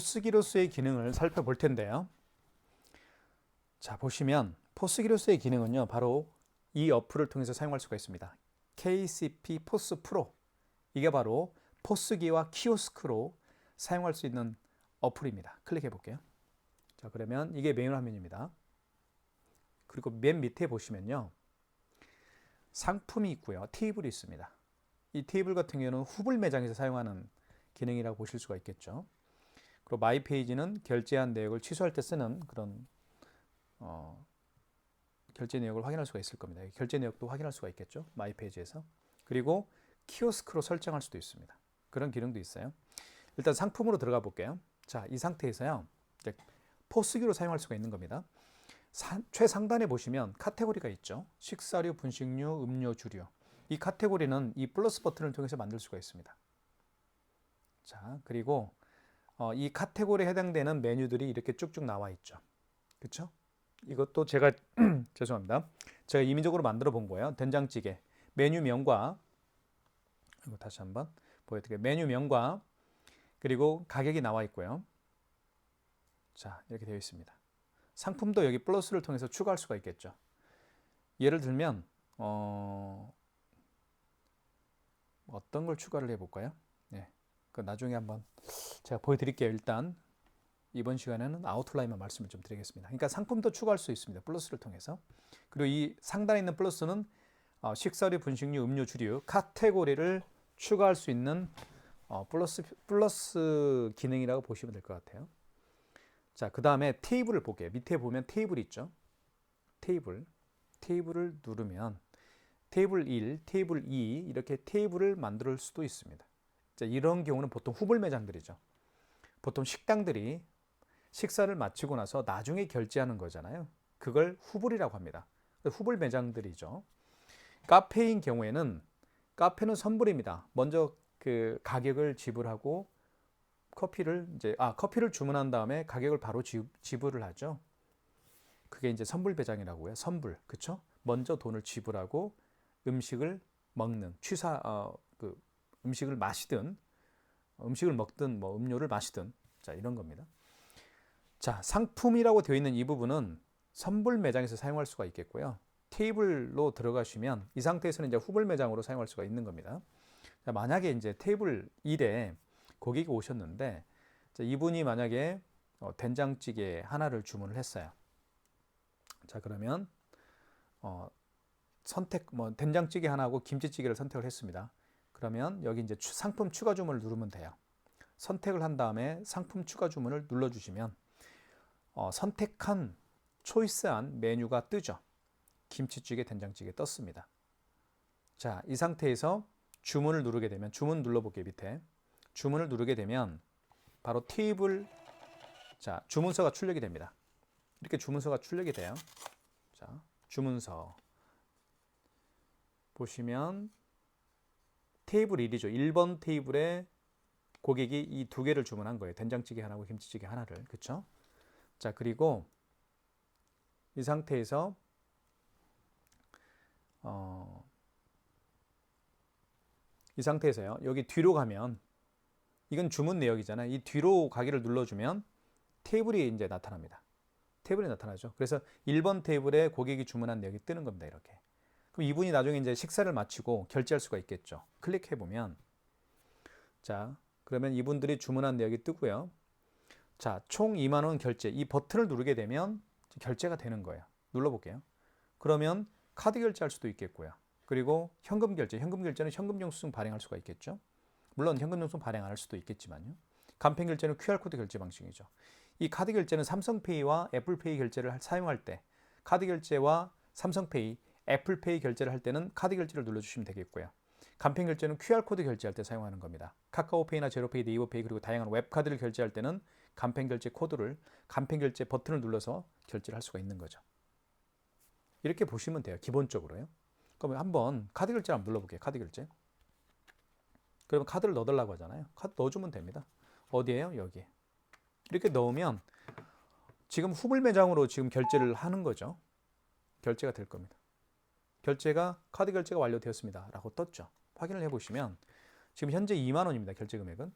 포스기로스의 기능을 살펴볼 텐데요. 자, 보시면 포스기로스의 기능은요, 바로 이 어플을 통해서 사용할 수가 있습니다. KCP 포스 프로. 이게 바로 포스기와 키오스크로 사용할 수 있는 어플입니다. 클릭해 볼게요. 자, 그러면 이게 메인 화면입니다. 그리고 맨 밑에 보시면요, 상품이 있고요, 테이블이 있습니다. 이 테이블 같은 경우는 후불 매장에서 사용하는 기능이라고 보실 수가 있겠죠. 그리고 마이 페이지는 결제한 내역을 취소할 때 쓰는 그런 결제 내역을 확인할 수가 있을 겁니다. 결제 내역도 확인할 수가 있겠죠, 마이 페이지에서. 그리고 키오스크로 설정할 수도 있습니다. 그런 기능도 있어요. 일단 상품으로 들어가 볼게요. 자, 이 상태에서요, 이제 포스기로 사용할 수가 있는 겁니다. 최상단에 보시면 카테고리가 있죠. 식사류, 분식류, 음료, 주류. 이 카테고리는 이 플러스 버튼을 통해서 만들 수가 있습니다. 자, 그리고 이 카테고리에 해당되는 메뉴들이 이렇게 쭉쭉 나와 있죠. 그렇죠? 이것도 제가 죄송합니다. 제가 임의적으로 만들어 본 거예요. 된장찌개 메뉴명과, 이거 다시 한번 보여드릴게요. 메뉴명과 그리고 가격이 나와 있고요. 자, 이렇게 되어 있습니다. 상품도 여기 플러스를 통해서 추가할 수가 있겠죠. 예를 들면 어떤 걸 추가를 해볼까요? 네, 그 나중에 한번 제가 보여드릴게요. 일단 이번 시간에는 아웃라인만 말씀을 좀 드리겠습니다. 그러니까 상품도 추가할 수 있습니다. 플러스를 통해서. 그리고 이 상단에 있는 플러스는 식사류, 분식류, 음료, 주류 카테고리를 추가할 수 있는 플러스 기능이라고 보시면 될 것 같아요. 자, 그 다음에 테이블을 볼게요. 밑에 보면 테이블 있죠. 테이블을 누르면 테이블 1, 테이블 2 이렇게 테이블을 만들 수도 있습니다. 자, 이런 경우는 보통 후불 매장들이죠. 보통 식당들이 식사를 마치고 나서 나중에 결제하는 거잖아요. 그걸 후불이라고 합니다. 후불 매장들이죠. 카페인 경우에는 카페는 선불입니다. 먼저 그 가격을 지불하고 커피를 주문한 다음에 가격을 바로 지불을 하죠. 그게 이제 선불 배장이라고 해요. 선불. 그렇죠? 먼저 돈을 지불하고 음식을 먹는 음식을 마시든 음식을 먹든 뭐 음료를 마시든, 자, 이런 겁니다. 자, 상품이라고 되어 있는 이 부분은 선불 매장에서 사용할 수가 있겠고요. 테이블로 들어가시면 이 상태에서는 이제 후불 매장으로 사용할 수가 있는 겁니다. 자, 만약에 이제 테이블 1에 고객이 오셨는데, 자, 이분이 만약에 된장찌개 하나를 주문을 했어요. 자, 그러면 된장찌개 하나하고 김치찌개를 선택을 했습니다. 그러면 여기 이제 상품 추가 주문을 누르면 돼요. 선택을 한 다음에 상품 추가 주문을 눌러주시면 선택한 초이스한 메뉴가 뜨죠. 김치찌개, 된장찌개 떴습니다. 자, 이 상태에서 주문을 누르게 되면, 주문 눌러볼게요. 밑에 주문을 누르게 되면 바로 테이블, 자, 주문서가 출력이 됩니다. 이렇게 주문서가 출력이 돼요. 자, 주문서 보시면 테이블 1이죠. 1번 테이블에 고객이 이 두 개를 주문한 거예요. 된장찌개 하나고 김치찌개 하나를. 그렇죠? 자, 그리고 이 상태에서 이 상태에서요, 여기 뒤로 가면 이건 주문 내역이잖아요. 이 뒤로 가기를 눌러주면 테이블이 이제 나타납니다. 테이블이 나타나죠. 그래서 1번 테이블에 고객이 주문한 내역이 뜨는 겁니다. 이렇게. 그럼 이분이 나중에 이제 식사를 마치고 결제할 수가 있겠죠. 클릭해 보면, 자, 그러면 이분들이 주문한 내역이 뜨고요. 자, 총 2만 원 결제. 이 버튼을 누르게 되면 결제가 되는 거예요. 눌러볼게요. 그러면 카드 결제할 수도 있겠고요. 그리고 현금 결제는 현금 영수증 발행할 수가 있겠죠. 물론 현금 영수증 발행 안 할 수도 있겠지만요. 간편 결제는 QR코드 결제 방식이죠. 이 카드 결제는 삼성페이와 애플페이 결제를 사용할 때, 카드 결제와 삼성페이, 애플페이 결제를 할 때는 카드 결제를 눌러주시면 되겠고요. 간편 결제는 QR코드 결제할 때 사용하는 겁니다. 카카오페이나 제로페이, 네이버페이 그리고 다양한 웹카드를 결제할 때는 간편 결제 간편 결제 버튼을 눌러서 결제를 할 수가 있는 거죠. 이렇게 보시면 돼요. 기본적으로요. 그럼 한번 카드 결제를 한번 눌러볼게요. 카드 결제. 그러면 카드를 넣어달라고 하잖아요. 카드 넣어주면 됩니다. 어디에요? 여기. 이렇게 넣으면 지금 후불 매장으로 지금 결제를 하는 거죠. 결제가 될 겁니다. 카드 결제가 완료되었습니다 라고 떴죠. 확인을 해보시면 지금 현재 2만 원입니다. 결제 금액은.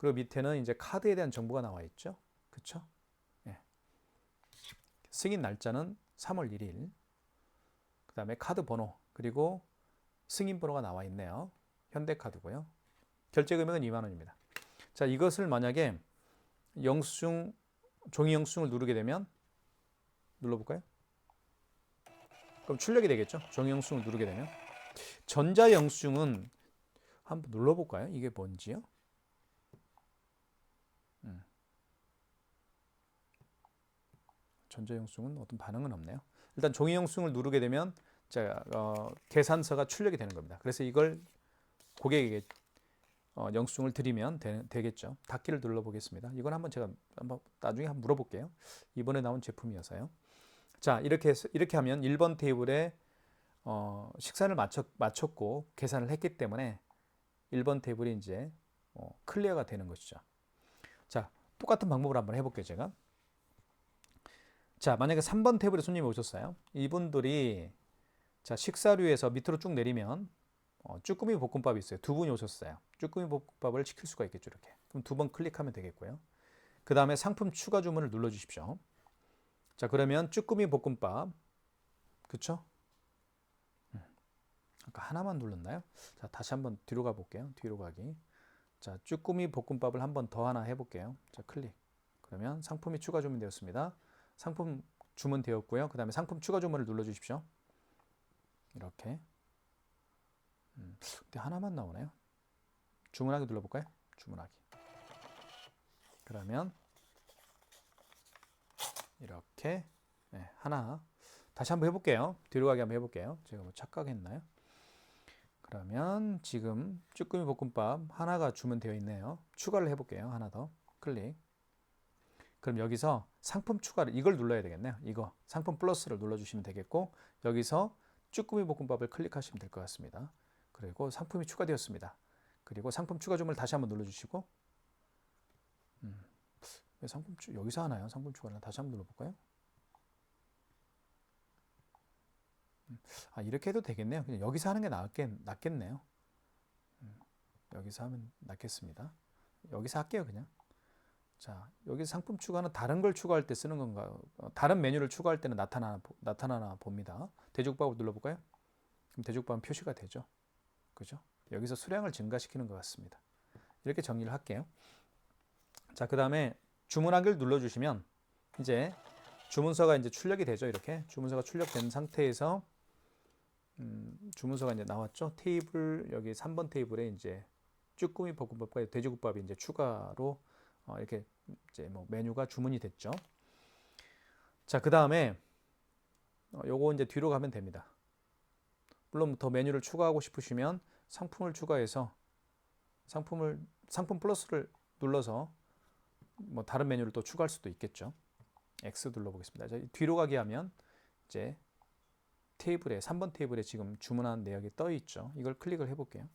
그리고 밑에는 이제 카드에 대한 정보가 나와 있죠. 그쵸? 예. 승인 날짜는 3월 1일. 그 다음에 카드 번호, 그리고 승인 번호가 나와 있네요. 현대카드고요. 결제 금액은 2만 원입니다. 자, 이것을 만약에 영수증, 종이 영수증을 누르게 되면, 눌러볼까요? 그럼 출력이 되겠죠? 종이 영수증을 누르게 되면. 전자 영수증은 한번 눌러볼까요? 이게 뭔지요? 전자 영수증은 어떤 반응은 없네요. 일단 종이 영수증을 누르게 되면 계산서가 출력이 되는 겁니다. 그래서 이걸 고객에게 영수증을 드리면 되겠죠. 닫기를 눌러보겠습니다. 이건 한번 나중에 한번 물어볼게요. 이번에 나온 제품이어서요. 자, 이렇게 하면 1번 테이블에 식산을 맞췄고 계산을 했기 때문에 1번 테이블이 이제 클리어가 되는 것이죠. 자, 똑같은 방법을 한번 해볼게요, 제가. 자, 만약에 3번 테이블에 손님이 오셨어요. 이분들이 자, 식사류에서 밑으로 쭉 내리면 쭈꾸미 볶음밥이 있어요. 두 분이 오셨어요. 쭈꾸미 볶음밥을 시킬 수가 있겠죠, 이렇게. 그럼 두 번 클릭하면 되겠고요. 그 다음에 상품 추가 주문을 눌러주십시오. 자, 그러면 쭈꾸미 볶음밥, 그쵸? 아까 하나만 눌렀나요? 자, 다시 한번 뒤로 가볼게요. 뒤로 가기. 자, 쭈꾸미 볶음밥을 한번 더 하나 해볼게요. 자, 클릭. 그러면 상품이 추가 주문되었습니다. 상품 주문되었고요. 그 다음에 상품 추가 주문을 눌러주십시오. 이렇게. 근데 하나만 나오네요. 주문하기 눌러볼까요? 주문하기. 그러면 이렇게 하나 다시 한번 해볼게요. 뒤로 가기 한번 해볼게요. 제가 뭐 착각했나요? 그러면 지금 쭈꾸미 볶음밥 하나가 주문되어 있네요. 추가를 해볼게요. 하나 더 클릭. 그럼 여기서 상품 추가를 이걸 눌러야 되겠네요. 이거 상품 플러스를 눌러주시면 되겠고 여기서 쭈꾸미 볶음밥을 클릭하시면 될 것 같습니다. 그리고 상품이 추가되었습니다. 그리고 상품 추가 주문을 다시 한번 눌러주시고 여기서 하나요? 상품 추가를 다시 한번 눌러볼까요? 이렇게 해도 되겠네요. 그냥 여기서 하는 게 낫겠네요. 여기서 하면 낫겠습니다. 여기서 할게요, 그냥. 자, 여기 상품 추가는 다른 걸 추가할 때 쓰는 건가요? 다른 메뉴를 추가할 때는 나타나나 봅니다. 돼지국밥을 눌러볼까요? 그럼 돼지국밥은 표시가 되죠. 그죠? 여기서 수량을 증가시키는 것 같습니다. 이렇게 정리를 할게요. 자, 그 다음에 주문하기를 눌러주시면 이제 주문서가 이제 출력이 되죠. 이렇게 주문서가 출력된 상태에서 주문서가 이제 나왔죠. 테이블 여기 3번 테이블에 이제 쭈꾸미 볶음밥과 돼지국밥이 이제 추가로 이렇게 이제 뭐 메뉴가 주문이 됐죠. 자, 그 다음에 요거 이제 뒤로 가면 됩니다. 물론 더 메뉴를 추가하고 싶으시면 상품을 추가해서 상품 플러스를 눌러서 뭐 다른 메뉴를 또 추가할 수도 있겠죠. X 눌러보겠습니다. 자, 뒤로 가게 하면 이제 테이블에 3번 테이블에 지금 주문한 내역이 떠 있죠. 이걸 클릭을 해볼게요.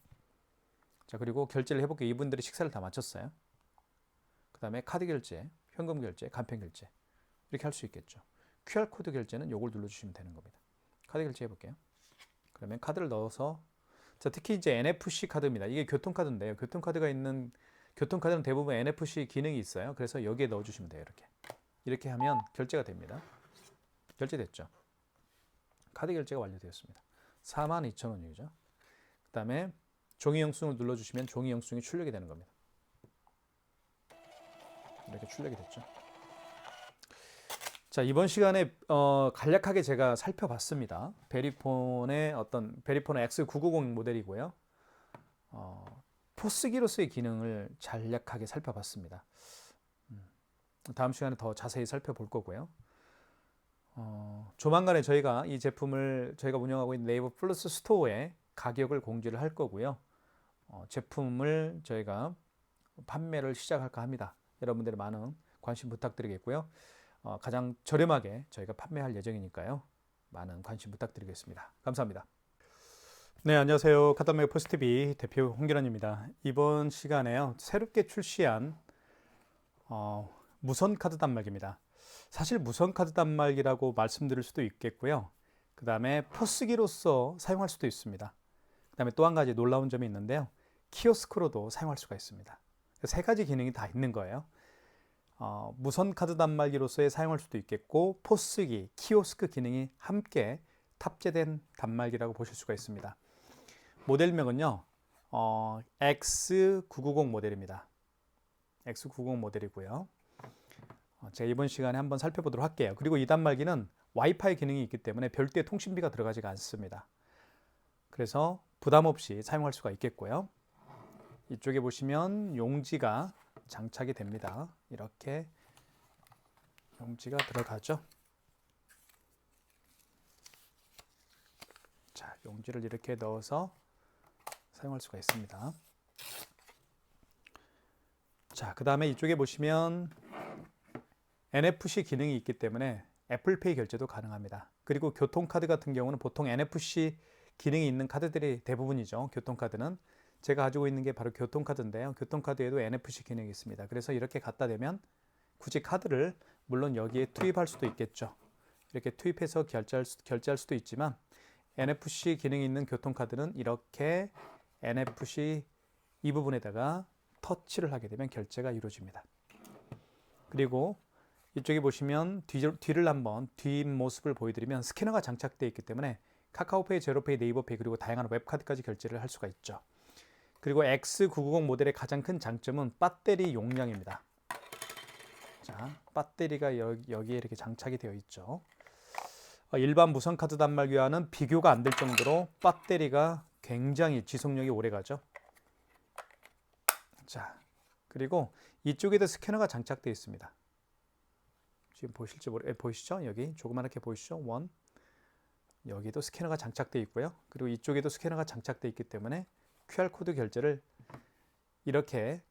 자, 그리고 결제를 해볼게요. 이분들이 식사를 다 마쳤어요. 그 다음에 카드 결제, 현금 결제, 간편 결제 이렇게 할 수 있겠죠. QR코드 결제는 요걸 눌러주시면 되는 겁니다. 카드 결제 해볼게요. 그러면 카드를 넣어서 자, 특히 이제 NFC 카드입니다. 이게 교통카드인데요. 교통카드는 대부분 NFC 기능이 있어요. 그래서 여기에 넣어주시면 돼요. 이렇게 하면 결제가 됩니다. 결제됐죠. 카드 결제가 완료되었습니다. 42,000원이죠. 그 다음에 종이 영수증을 눌러주시면 종이 영수증이 출력이 되는 겁니다. 이렇게 출력이 됐죠. 자, 이번 시간에 간략하게 제가 살펴봤습니다. 베리폰의 X990 모델이고요. 포스기로서의 기능을 간략하게 살펴봤습니다. 다음 시간에 더 자세히 살펴볼 거고요. 조만간에 저희가 이 제품을 저희가 운영하고 있는 네이버 플러스 스토어에 가격을 공지를 할 거고요. 제품을 저희가 판매를 시작할까 합니다. 여러분들의 많은 관심 부탁드리겠고요. 가장 저렴하게 저희가 판매할 예정이니까요. 많은 관심 부탁드리겠습니다. 감사합니다. 네, 안녕하세요. 카드단말기 포스TV 대표 홍기란입니다. 이번 시간에요. 새롭게 출시한 무선 카드 단말기입니다. 사실 무선 카드 단말기라고 말씀드릴 수도 있겠고요. 그 다음에 포스기로서 사용할 수도 있습니다. 그 다음에 또 한 가지 놀라운 점이 있는데요. 키오스크로도 사용할 수가 있습니다. 세 가지 기능이 다 있는 거예요. 무선 카드 단말기로서의 사용할 수도 있겠고 포스기, 키오스크 기능이 함께 탑재된 단말기라고 보실 수가 있습니다. 모델명은요, X990 모델입니다. X990 모델이고요. 제가 이번 시간에 한번 살펴보도록 할게요. 그리고 이 단말기는 와이파이 기능이 있기 때문에 별도의 통신비가 들어가지가 않습니다. 그래서 부담 없이 사용할 수가 있겠고요. 이쪽에 보시면 용지가 장착이 됩니다. 이렇게 용지가 들어가죠. 자, 용지를 이렇게 넣어서 사용할 수가 있습니다. 자, 그 다음에 이쪽에 보시면 NFC 기능이 있기 때문에 애플페이 결제도 가능합니다. 그리고 교통카드 같은 경우는 보통 NFC 기능이 있는 카드들이 대부분이죠. 교통카드는 제가 가지고 있는 게 바로 교통카드인데요. 교통카드에도 NFC 기능이 있습니다. 그래서 이렇게 갖다 대면 굳이 카드를 물론 여기에 투입할 수도 있겠죠. 이렇게 투입해서 결제할 수도 있지만 NFC 기능이 있는 교통카드는 이렇게 NFC 이 부분에다가 터치를 하게 되면 결제가 이루어집니다. 그리고 이쪽에 보시면 뒤를 한번 뒷모습을 보여드리면 스캐너가 장착되어 있기 때문에 카카오페이, 제로페이, 네이버페이 그리고 다양한 웹카드까지 결제를 할 수가 있죠. 그리고 X990 모델의 가장 큰 장점은 배터리 용량입니다. 자, 배터리가 여기에 이렇게 장착이 되어 있죠. 일반 무선 카드 단말기와는 비교가 안 될 정도로 배터리가 굉장히 지속력이 오래 가죠. 자, 그리고 이쪽에도 스캐너가 장착되어 있습니다. 지금 보이시죠? 여기 조그맣게 보이시죠? 원. 여기도 스캐너가 장착되어 있고요. 그리고 이쪽에도 스캐너가 장착되어 있기 때문에 QR코드 결제를 이렇게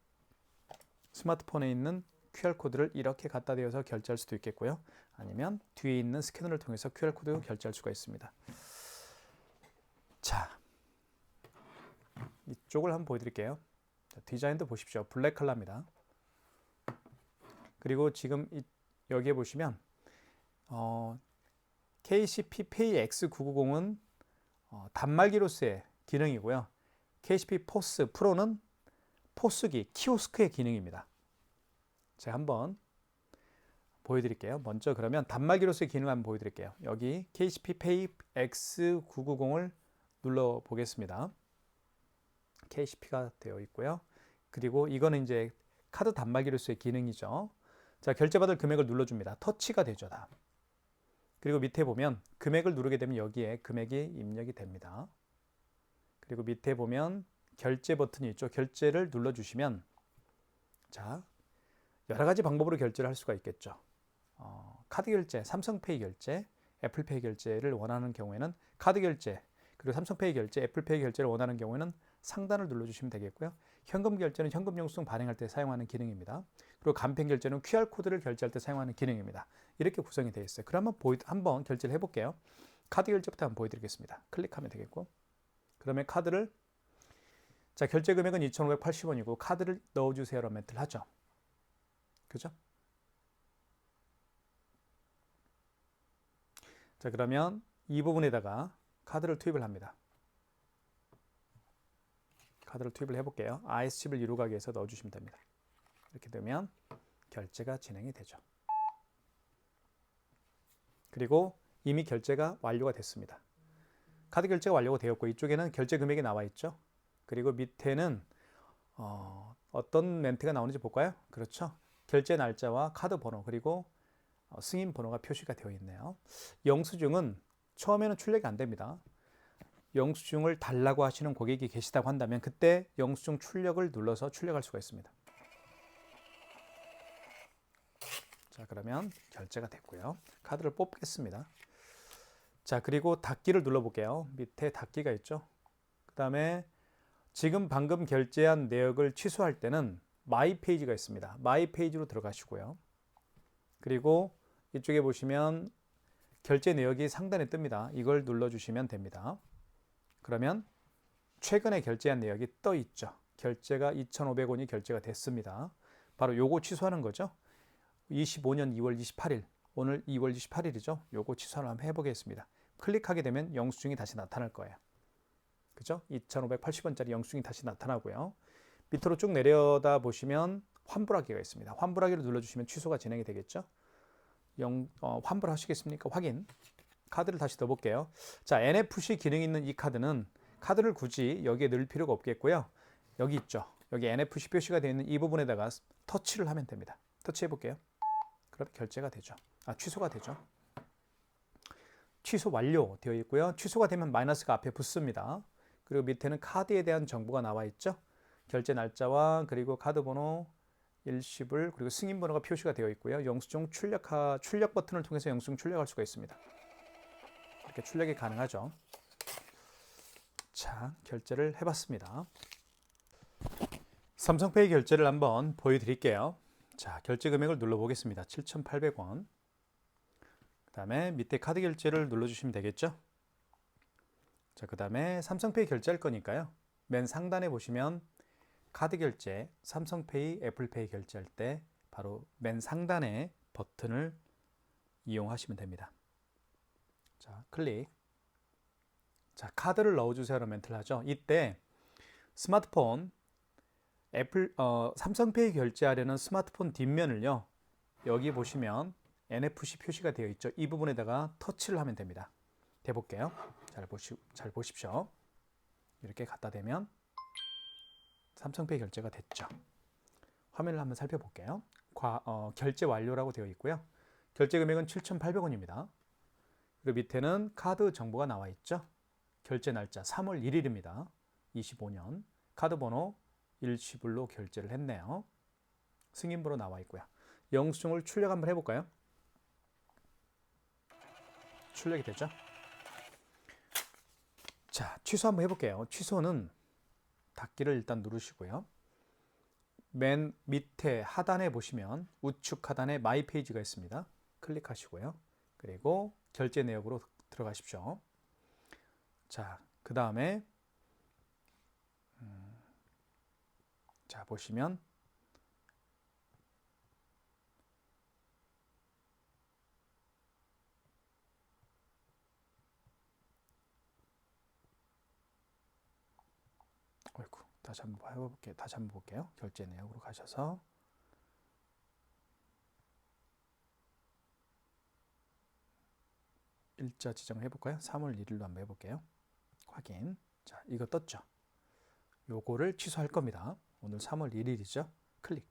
스마트폰에 있는 QR코드를 이렇게 갖다 대어서 결제할 수도 있겠고요. 아니면 뒤에 있는 스캐너를 통해서 QR코드 결제할 수가 있습니다. 자, 이쪽을 한번 보여드릴게요. 디자인도 보십시오. 블랙 컬러입니다. 그리고 지금 여기에 보시면 KCP Pay X990은 단말기로서의 기능이고요. KCP 포스 프로는 포스기, 키오스크의 기능입니다. 제가 한번 보여드릴게요. 먼저 그러면 단말기로서의 기능을 한번 보여드릴게요. 여기 KCP Pay X990을 눌러 보겠습니다. KCP가 되어 있고요. 그리고 이거는 이제 카드 단말기로서의 기능이죠. 자, 결제받을 금액을 눌러줍니다. 터치가 되죠, 다. 그리고 밑에 보면 금액을 누르게 되면 여기에 금액이 입력이 됩니다. 그리고 밑에 보면 결제 버튼이 있죠. 결제를 눌러주시면 자, 여러 가지 방법으로 결제를 할 수가 있겠죠. 카드 결제, 삼성페이 결제, 애플페이 결제를 원하는 경우에는 카드 결제, 그리고 삼성페이 결제, 애플페이 결제를 원하는 경우에는 상단을 눌러주시면 되겠고요. 현금 결제는 현금 영수증 발행할 때 사용하는 기능입니다. 그리고 간편 결제는 QR코드를 결제할 때 사용하는 기능입니다. 이렇게 구성이 되어 있어요. 그럼 한번 결제를 해볼게요. 카드 결제부터 한번 보여드리겠습니다. 클릭하면 되겠고, 그러면 카드를, 자, 결제 금액은 2,580원이고 카드를 넣어주세요라는 멘트를 하죠. 그죠? 자, 그러면 이 부분에다가 카드를 투입을 합니다. 카드를 투입을 해볼게요. IS칩을 이루 가기 위해서 넣어주시면 됩니다. 이렇게 되면 결제가 진행이 되죠. 그리고 이미 결제가 완료가 됐습니다. 카드 결제가 완료가 되었고 이쪽에는 결제 금액이 나와 있죠. 그리고 밑에는 어떤 멘트가 나오는지 볼까요? 그렇죠. 결제 날짜와 카드 번호 그리고 승인 번호가 표시가 되어 있네요. 영수증은 처음에는 출력이 안 됩니다. 영수증을 달라고 하시는 고객이 계시다고 한다면 그때 영수증 출력을 눌러서 출력할 수가 있습니다. 자, 그러면 결제가 됐고요. 카드를 뽑겠습니다. 자, 그리고 닫기를 눌러볼게요. 밑에 닫기가 있죠. 그 다음에 지금 방금 결제한 내역을 취소할 때는 마이 페이지가 있습니다. 마이 페이지로 들어가시고요. 그리고 이쪽에 보시면 결제 내역이 상단에 뜹니다. 이걸 눌러주시면 됩니다. 그러면 최근에 결제한 내역이 떠 있죠. 결제가 2,500원이 결제가 됐습니다. 바로 요거 취소하는 거죠. 25년 2월 28일, 오늘 2월 28일이죠. 요거 취소를 한번 해보겠습니다. 클릭하게 되면 영수증이 다시 나타날 거예요. 그죠? 2,580원짜리 영수증이 다시 나타나고요. 밑으로 쭉 내려다 보시면 환불하기가 있습니다. 환불하기를 눌러주시면 취소가 진행이 되겠죠. 환불하시겠습니까? 확인. 카드를 다시 넣어볼게요. 자, NFC 기능이 있는 이 카드는 카드를 굳이 여기에 넣을 필요가 없겠고요. 여기 있죠. 여기 NFC 표시가 되어 있는 이 부분에다가 터치를 하면 됩니다. 터치해 볼게요. 그럼 결제가 되죠. 취소가 되죠. 취소 완료 되어 있고요. 취소가 되면 마이너스가 앞에 붙습니다. 그리고 밑에는 카드에 대한 정보가 나와 있죠. 결제 날짜와 그리고 카드 번호, 일시불, 그리고 승인 번호가 표시가 되어 있고요. 영수증 출력 버튼을 통해서 영수증 출력할 수가 있습니다. 이렇게 출력이 가능하죠. 자, 결제를 해봤습니다. 삼성페이 결제를 한번 보여드릴게요. 자, 결제 금액을 눌러보겠습니다. 7,800원. 그 다음에 밑에 카드 결제를 눌러주시면 되겠죠. 자, 그 다음에 삼성페이 결제할 거니까요. 맨 상단에 보시면 카드 결제, 삼성페이, 애플페이 결제할 때 바로 맨 상단에 버튼을 이용하시면 됩니다. 자, 클릭. 자, 카드를 넣어주세요라는 멘트를 하죠. 이때 스마트폰, 삼성페이 결제하려는 스마트폰 뒷면을요. 여기 보시면 NFC 표시가 되어 있죠. 이 부분에다가 터치를 하면 됩니다. 대볼게요. 잘 보십시오. 이렇게 갖다 대면 삼성페이 결제가 됐죠. 화면을 한번 살펴볼게요. 결제 완료라고 되어 있고요. 결제 금액은 7,800원입니다. 그리고 밑에는 카드 정보가 나와 있죠. 결제 날짜 3월 1일입니다. 25년. 카드 번호 일시불로 결제를 했네요. 승인번호 나와 있고요. 영수증을 출력 한번 해볼까요? 출력이 되죠. 자, 취소 한번 해볼게요. 취소는 닫기를 일단 누르시고요. 맨 밑에 하단에 보시면 우측 하단에 마이 페이지가 있습니다. 클릭하시고요. 그리고 결제 내역으로 들어가십시오. 자, 그 다음에 자, 보시면 어이구, 다시 한번 해볼게요. 다시 한번 볼게요. 결제 내역으로 가셔서 일자 지정을 해볼까요? 3월 1일로 한번 해볼게요. 확인. 자, 이거 떴죠? 요거를 취소할 겁니다. 오늘 3월 1일이죠? 클릭.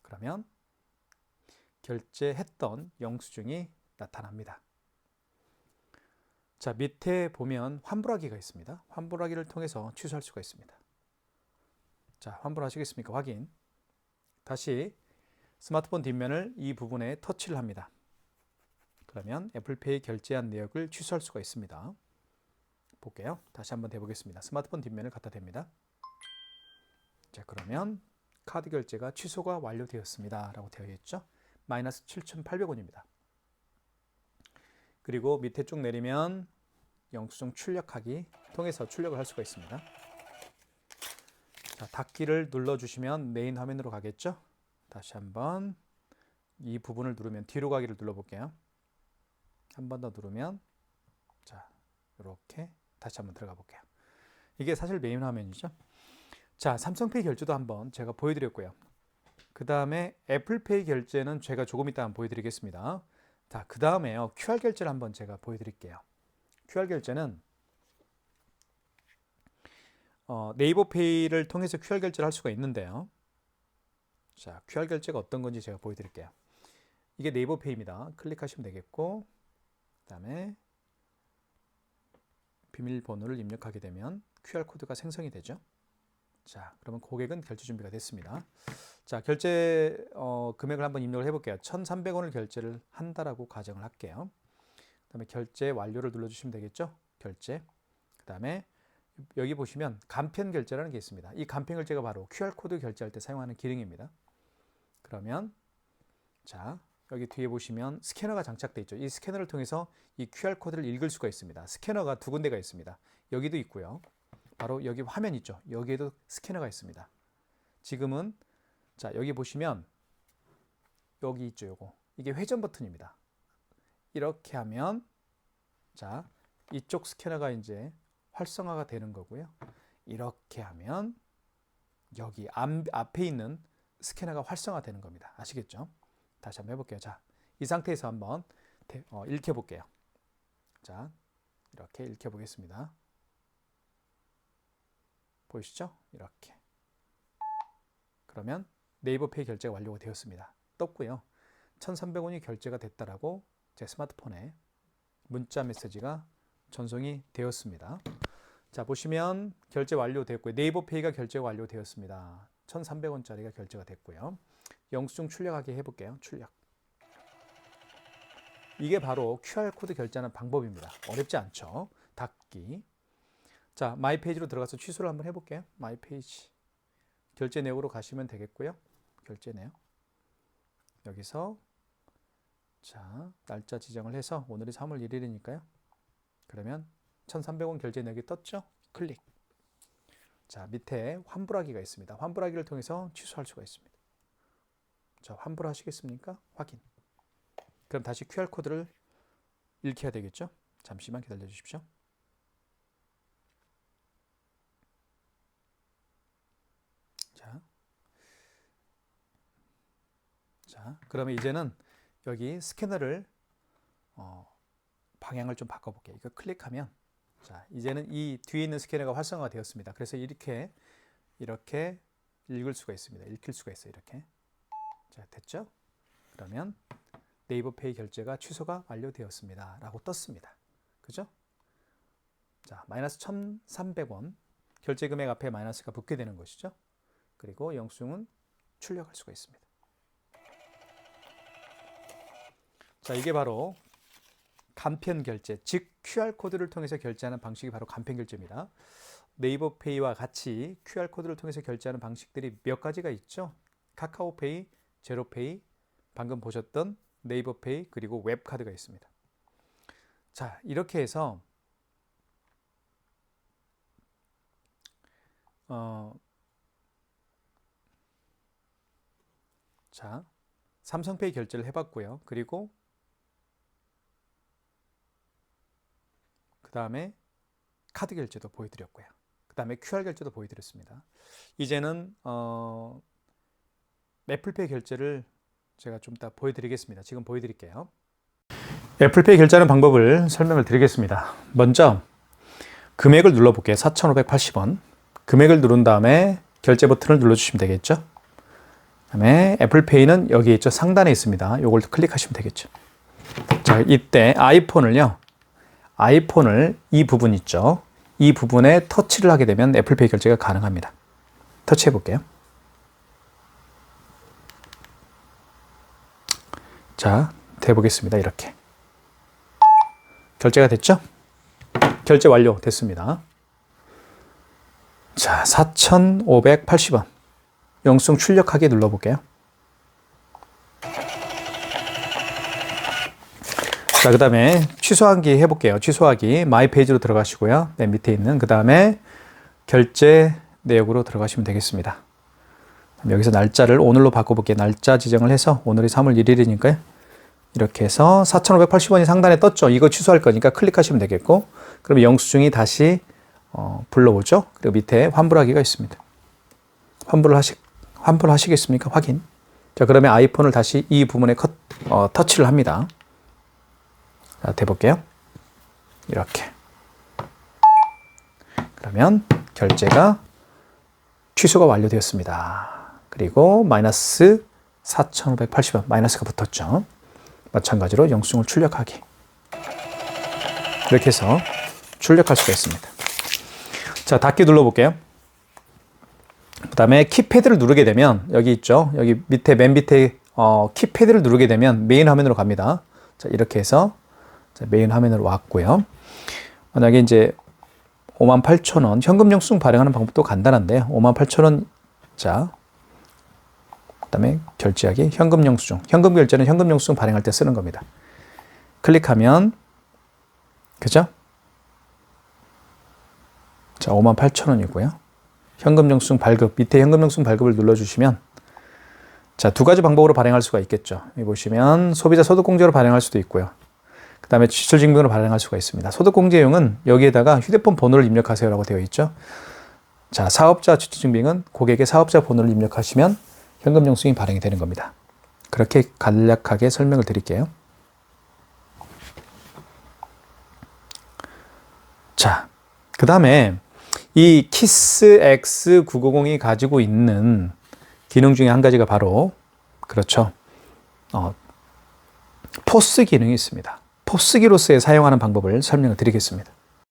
그러면 결제했던 영수증이 나타납니다. 자, 밑에 보면 환불하기가 있습니다. 환불하기를 통해서 취소할 수가 있습니다. 자, 환불하시겠습니까? 확인. 다시 스마트폰 뒷면을 이 부분에 터치를 합니다. 그러면 애플페이 결제한 내역을 취소할 수가 있습니다. 볼게요. 다시 한번 대보겠습니다. 스마트폰 뒷면을 갖다 댑니다. 자, 그러면 카드 결제가 취소가 완료되었습니다. 라고 되어 있죠. 마이너스 7,800원입니다. 그리고 밑에 쭉 내리면 영수증 출력하기 통해서 출력을 할 수가 있습니다. 자, 닫기를 눌러주시면 메인 화면으로 가겠죠. 다시 한번 이 부분을 누르면 뒤로 가기를 눌러볼게요. 한 번 더 누르면 자, 이렇게 다시 한번 들어가 볼게요. 이게 사실 메인 화면이죠. 자, 삼성페이 결제도 한번 제가 보여드렸고요. 그 다음에 애플페이 결제는 제가 조금 이따 한번 보여드리겠습니다. 자, 그 다음에요. QR 결제를 한번 제가 보여드릴게요. QR 결제는 네이버페이를 통해서 QR 결제를 할 수가 있는데요. 자, QR 결제가 어떤 건지 제가 보여드릴게요. 이게 네이버페이입니다. 클릭하시면 되겠고, 그 다음에 비밀번호를 입력하게 되면 QR코드가 생성이 되죠. 자, 그러면 고객은 결제 준비가 됐습니다. 자, 결제 금액을 한번 입력을 해볼게요. 1,300원을 결제를 한다라고 가정을 할게요. 그 다음에 결제 완료를 눌러주시면 되겠죠. 결제. 그 다음에 여기 보시면 간편 결제라는 게 있습니다. 이 간편 결제가 바로 QR코드 결제할 때 사용하는 기능입니다. 그러면 자, 여기 뒤에 보시면 스캐너가 장착되어 있죠. 이 스캐너를 통해서 이 QR코드를 읽을 수가 있습니다. 스캐너가 두 군데가 있습니다. 여기도 있고요. 바로 여기 화면 있죠. 여기에도 스캐너가 있습니다. 지금은 자, 여기 보시면 여기 있죠. 요거. 이게 회전 버튼입니다. 이렇게 하면 자, 이쪽 스캐너가 이제 활성화가 되는 거고요. 이렇게 하면 여기 앞에 있는 스캐너가 활성화되는 겁니다. 아시겠죠? 다시 한번 해볼게요. 자, 이 상태에서 한번 읽혀볼게요. 자, 이렇게 읽혀보겠습니다. 보이시죠? 이렇게. 그러면 네이버페이 결제가 완료가 되었습니다. 떴고요. 1,300원이 결제가 됐다라고 제 스마트폰에 문자 메시지가 전송이 되었습니다. 자, 보시면 결제 완료되었고요. 네이버페이가 결제가 완료되었습니다. 1,300원짜리가 결제가 됐고요. 영수증 출력하게 해볼게요. 출력. 이게 바로 QR코드 결제하는 방법입니다. 어렵지 않죠? 닫기. 자, 마이 페이지로 들어가서 취소를 한번 해볼게요. 마이 페이지. 결제 내역으로 가시면 되겠고요. 결제 내역. 여기서 자, 날짜 지정을 해서 오늘이 3월 1일이니까요. 그러면 1,300원 결제 내역이 떴죠? 클릭. 자, 밑에 환불하기가 있습니다. 환불하기를 통해서 취소할 수가 있습니다. 자, 환불하시겠습니까? 확인. 그럼 다시 QR코드를 읽혀야 되겠죠? 잠시만 기다려 주십시오. 자, 그러면 이제는 여기 스캐너를 방향을 좀 바꿔볼게요. 이거 클릭하면 자, 이제는 이 뒤에 있는 스캐너가 활성화가 되었습니다. 그래서 이렇게 읽을 수가 있습니다. 읽힐 수가 있어요. 이렇게. 자, 됐죠? 그러면 네이버페이 결제가 취소가 완료되었습니다. 라고 떴습니다. 그죠? 자, 마이너스 1,300원 결제 금액 앞에 마이너스가 붙게 되는 것이죠. 그리고 영수증은 출력할 수가 있습니다. 자, 이게 바로 간편 결제, 즉 QR코드를 통해서 결제하는 방식이 바로 간편 결제입니다. 네이버페이와 같이 QR코드를 통해서 결제하는 방식들이 몇 가지가 있죠. 카카오페이, 제로페이, 방금 보셨던 네이버페이, 그리고 웹카드가 있습니다. 자, 이렇게 해서 자, 삼성페이 결제를 해봤고요. 그리고 그 다음에 카드 결제도 보여드렸고요. 그 다음에 QR 결제도 보여드렸습니다. 이제는 애플페이 결제를 제가 좀 이따 보여드리겠습니다. 지금 보여드릴게요. 애플페이 결제하는 방법을 설명을 드리겠습니다. 먼저 금액을 눌러볼게요. 4,580원. 금액을 누른 다음에 결제 버튼을 눌러주시면 되겠죠. 그 다음에 애플페이는 여기 있죠. 상단에 있습니다. 이걸 클릭하시면 되겠죠. 자, 이때 아이폰을 이 부분 있죠. 이 부분에 터치를 하게 되면 애플페이 결제가 가능합니다. 터치해 볼게요. 자, 해보겠습니다. 이렇게. 결제가 됐죠? 결제 완료 됐습니다. 자, 4,580원. 영수증 출력하기 눌러볼게요. 자, 그 다음에 취소하기 해볼게요. 취소하기 마이 페이지로 들어가시고요. 맨 밑에 있는 그 다음에 결제 내역으로 들어가시면 되겠습니다. 여기서 날짜를 오늘로 바꿔볼게요. 날짜 지정을 해서 오늘이 3월 1일이니까요. 이렇게 해서 4,580원이 상단에 떴죠. 이거 취소할 거니까 클릭하시면 되겠고, 그럼 영수증이 다시 불러오죠. 그리고 밑에 환불하기가 있습니다. 환불하시겠습니까? 확인. 자, 그러면 아이폰을 다시 이 부분에 터치를 합니다. 자, 대볼게요. 이렇게. 그러면 결제가 취소가 완료되었습니다. 그리고 마이너스 4,580원 마이너스가 붙었죠. 마찬가지로 영수증을 출력하기. 이렇게 해서 출력할 수가 있습니다. 자, 닫기 눌러볼게요. 그 다음에 키패드를 누르게 되면 여기 있죠. 여기 밑에 맨 밑에 키패드를 누르게 되면 메인 화면으로 갑니다. 자, 이렇게 해서 메인 화면으로 왔고요. 만약에 이제 58,000원 현금 영수증 발행하는 방법도 간단한데요. 58,000원 자, 그 다음에 결제하기 현금 영수증. 현금 결제는 현금 영수증 발행할 때 쓰는 겁니다. 클릭하면 그죠? 자, 58,000원이고요. 현금 영수증 발급 밑에 현금 영수증 발급을 눌러주시면 자, 두 가지 방법으로 발행할 수가 있겠죠. 여기 보시면 소비자 소득공제로 발행할 수도 있고요. 그 다음에 지출증명으로 발행할 수가 있습니다. 소득공제용은 여기에다가 휴대폰 번호를 입력하세요라고 되어 있죠. 자, 사업자 주체증빙은 고객의 사업자 번호를 입력하시면 현금 영수증이 발행이 되는 겁니다. 그렇게 간략하게 설명을 드릴게요. 자, 그 다음에 이 키스 X990이 가지고 있는 기능 중에 한 가지가 바로 그렇죠. 포스 기능이 있습니다. 포스기로서의 사용하는 방법을 설명을 드리겠습니다.